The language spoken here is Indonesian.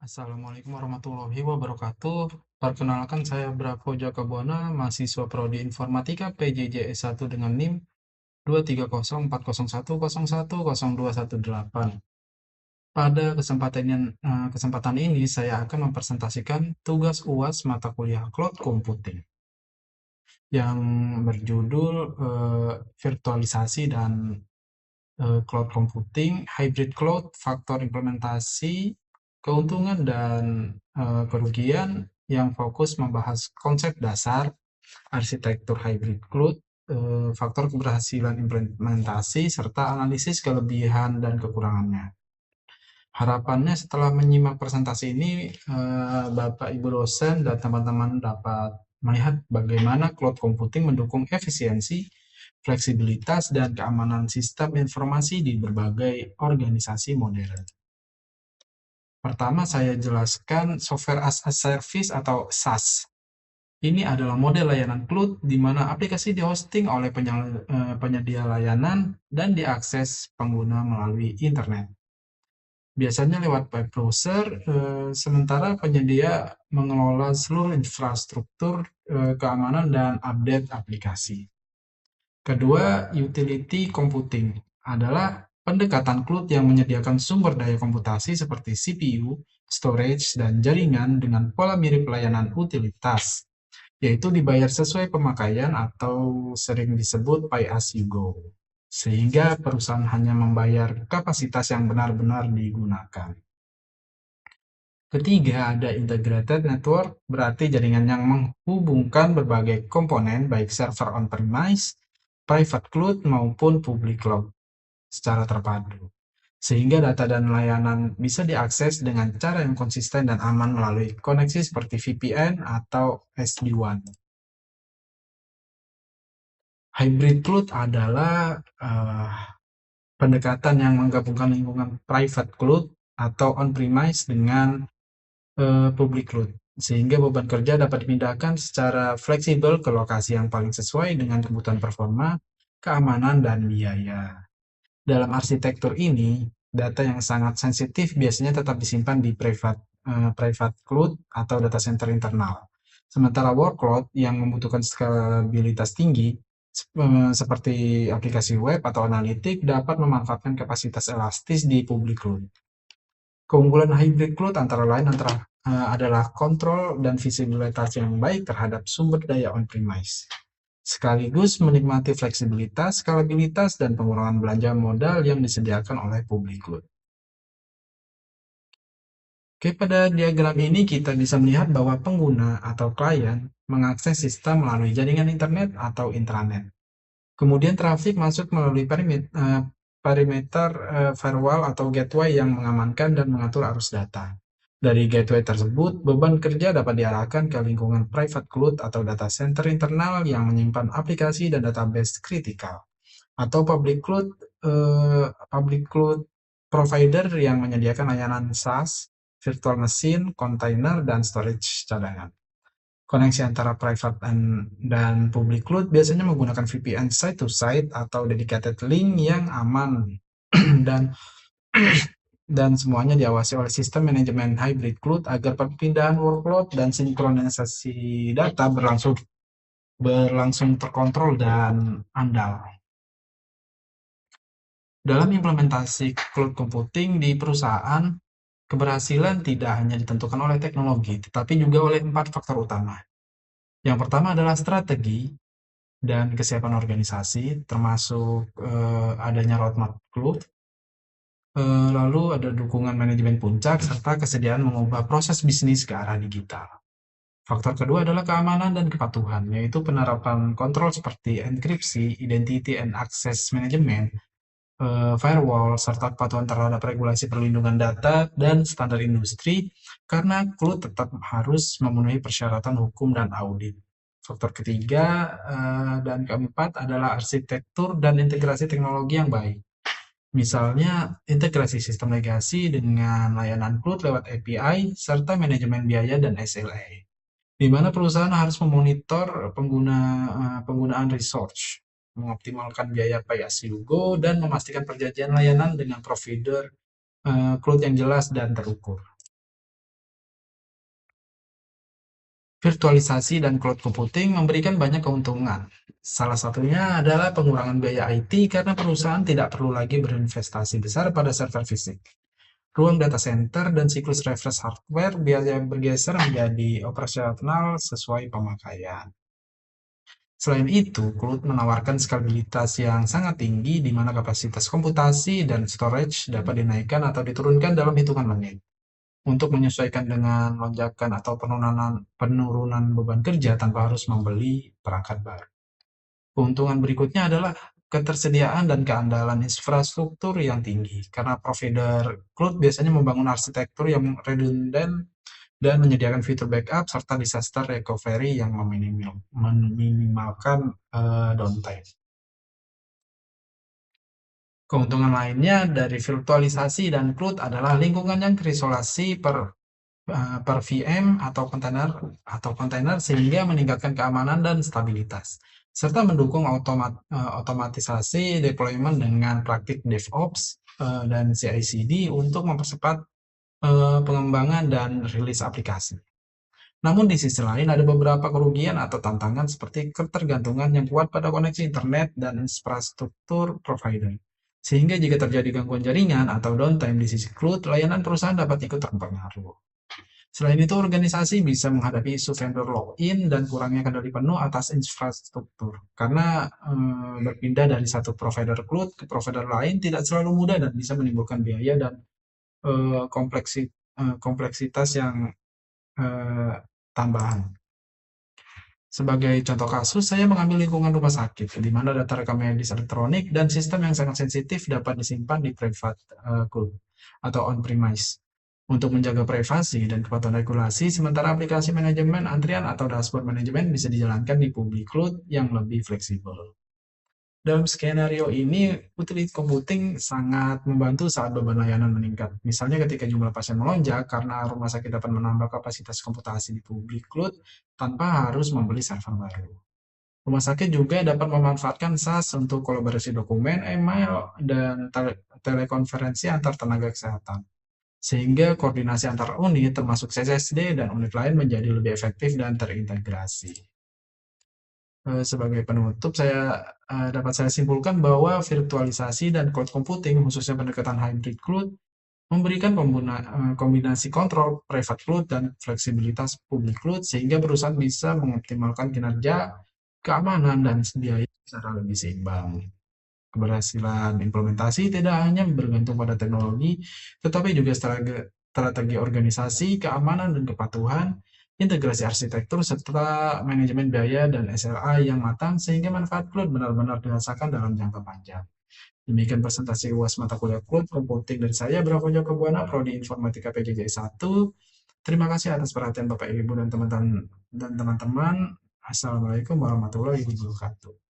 Assalamualaikum warahmatullahi wabarakatuh. Perkenalkan saya Bravo Jakabona, mahasiswa Prodi Informatika PJJ S1 dengan NIM 23040101018. Pada kesempatan ini saya akan mempresentasikan tugas UAS mata kuliah Cloud Computing yang berjudul virtualisasi dan cloud computing, hybrid cloud, faktor implementasi, keuntungan dan kerugian, yang fokus membahas konsep dasar, arsitektur hybrid cloud, faktor keberhasilan implementasi, serta analisis kelebihan dan kekurangannya. Harapannya setelah menyimak presentasi ini, Bapak Ibu dosen dan teman-teman dapat melihat bagaimana cloud computing mendukung efisiensi, fleksibilitas, dan keamanan sistem informasi di berbagai organisasi modern. Pertama, saya jelaskan Software as a Service atau SaaS. Ini adalah model layanan cloud di mana aplikasi dihosting oleh penyedia layanan dan diakses pengguna melalui internet. Biasanya lewat web browser, sementara penyedia mengelola seluruh infrastruktur, keamanan, dan update aplikasi. Kedua, utility computing adalah pendekatan cloud yang menyediakan sumber daya komputasi seperti CPU, storage, dan jaringan dengan pola mirip layanan utilitas, yaitu dibayar sesuai pemakaian atau sering disebut pay as you go, sehingga perusahaan hanya membayar kapasitas yang benar-benar digunakan. Ketiga, ada integrated network, berarti jaringan yang menghubungkan berbagai komponen, baik server on-premise, private cloud, maupun public cloud secara terpadu, sehingga data dan layanan bisa diakses dengan cara yang konsisten dan aman melalui koneksi seperti VPN atau SD-WAN. Hybrid cloud adalah pendekatan yang menggabungkan lingkungan private cloud atau on-premise dengan public cloud, sehingga beban kerja dapat dipindahkan secara fleksibel ke lokasi yang paling sesuai dengan kebutuhan performa, keamanan, dan biaya. Dalam arsitektur ini, data yang sangat sensitif biasanya tetap disimpan di private cloud atau data center internal. Sementara workload yang membutuhkan skalabilitas tinggi, seperti aplikasi web atau analitik, dapat memanfaatkan kapasitas elastis di public cloud. Keunggulan hybrid cloud antara lain adalah kontrol dan visibilitas yang baik terhadap sumber daya on-premise, sekaligus menikmati fleksibilitas, skalabilitas, dan pengurangan belanja modal yang disediakan oleh public cloud. Oke, pada diagram ini kita bisa melihat bahwa pengguna atau klien mengakses sistem melalui jaringan internet atau intranet. Kemudian trafik masuk melalui perimeter firewall atau gateway yang mengamankan dan mengatur arus data. Dari gateway tersebut, beban kerja dapat diarahkan ke lingkungan private cloud atau data center internal yang menyimpan aplikasi dan database kritikal, atau public cloud provider yang menyediakan layanan SaaS, virtual machine, container, dan storage cadangan. Koneksi antara private dan public cloud biasanya menggunakan VPN site-to-site atau dedicated link yang aman dan dan semuanya diawasi oleh sistem manajemen hybrid cloud agar perpindahan workload dan sinkronisasi data berlangsung terkontrol dan andal. Dalam implementasi cloud computing di perusahaan, keberhasilan tidak hanya ditentukan oleh teknologi, tetapi juga oleh 4 faktor utama. Yang pertama adalah strategi dan kesiapan organisasi, termasuk adanya roadmap cloud, lalu ada dukungan manajemen puncak, serta kesediaan mengubah proses bisnis ke arah digital. Faktor kedua adalah keamanan dan kepatuhan, yaitu penerapan kontrol seperti enkripsi, identity and access management, firewall, serta kepatuhan terhadap regulasi perlindungan data dan standar industri, karena cloud tetap harus memenuhi persyaratan hukum dan audit. Faktor ketiga dan keempat adalah arsitektur dan integrasi teknologi yang baik. Misalnya, integrasi sistem legasi dengan layanan cloud lewat API, serta manajemen biaya dan SLA, di mana perusahaan harus memonitor penggunaan resource, mengoptimalkan biaya pay as you go, dan memastikan perjanjian layanan dengan provider cloud yang jelas dan terukur. Virtualisasi dan cloud computing memberikan banyak keuntungan. Salah satunya adalah pengurangan biaya IT karena perusahaan tidak perlu lagi berinvestasi besar pada server fisik. Ruang data center dan siklus refresh hardware biaya bergeser menjadi operasional sesuai pemakaian. Selain itu, cloud menawarkan skalabilitas yang sangat tinggi di mana kapasitas komputasi dan storage dapat dinaikkan atau diturunkan dalam hitungan menit untuk menyesuaikan dengan lonjakan atau penurunan beban kerja tanpa harus membeli perangkat baru. Keuntungan berikutnya adalah ketersediaan dan keandalan infrastruktur yang tinggi, karena provider cloud biasanya membangun arsitektur yang redundant dan menyediakan fitur backup serta disaster recovery yang meminimalkan downtime. Keuntungan lainnya dari virtualisasi dan cloud adalah lingkungan yang terisolasi per VM atau kontainer sehingga meningkatkan keamanan dan stabilitas, serta mendukung otomatisasi deployment dengan praktik DevOps dan CI/CD untuk mempercepat pengembangan dan rilis aplikasi. Namun di sisi lain ada beberapa kerugian atau tantangan seperti ketergantungan yang kuat pada koneksi internet dan infrastruktur provider. Sehingga jika terjadi gangguan jaringan atau downtime di sisi cloud, layanan perusahaan dapat ikut terpengaruh. Selain itu, organisasi bisa menghadapi isu vendor lock-in dan kurangnya kendali penuh atas infrastruktur. Karena berpindah dari satu provider cloud ke provider lain tidak selalu mudah dan bisa menimbulkan biaya dan kompleksitas yang eh, tambahan. Sebagai contoh kasus, saya mengambil lingkungan rumah sakit, di mana data rekam medis elektronik dan sistem yang sangat sensitif dapat disimpan di private cloud atau on-premise untuk menjaga privasi dan kepatuhan regulasi, sementara aplikasi manajemen antrian atau dashboard manajemen bisa dijalankan di public cloud yang lebih fleksibel. Dalam skenario ini, utility computing sangat membantu saat beban layanan meningkat. Misalnya ketika jumlah pasien melonjak karena rumah sakit dapat menambah kapasitas komputasi di public cloud tanpa harus membeli server baru. Rumah sakit juga dapat memanfaatkan SaaS untuk kolaborasi dokumen, email, dan telekonferensi antar tenaga kesehatan. Sehingga koordinasi antar unit termasuk CSSD dan unit lain menjadi lebih efektif dan terintegrasi. Sebagai penutup, dapat saya simpulkan bahwa virtualisasi dan cloud computing, khususnya pendekatan hybrid cloud, memberikan kombinasi kontrol private cloud dan fleksibilitas public cloud sehingga perusahaan bisa mengoptimalkan kinerja, keamanan, dan biaya secara lebih seimbang. Keberhasilan implementasi tidak hanya bergantung pada teknologi, tetapi juga strategi organisasi, keamanan dan kepatuhan, integrasi arsitektur, serta manajemen biaya dan SLA yang matang sehingga manfaat cloud benar-benar dirasakan dalam jangka panjang. Demikian presentasi UAS mata kuliah cloud computing dari saya, Bravo Joko Buana, Prodi Informatika PJJ 1. Terima kasih atas perhatian Bapak Ibu dan teman-teman. Assalamualaikum warahmatullahi wabarakatuh.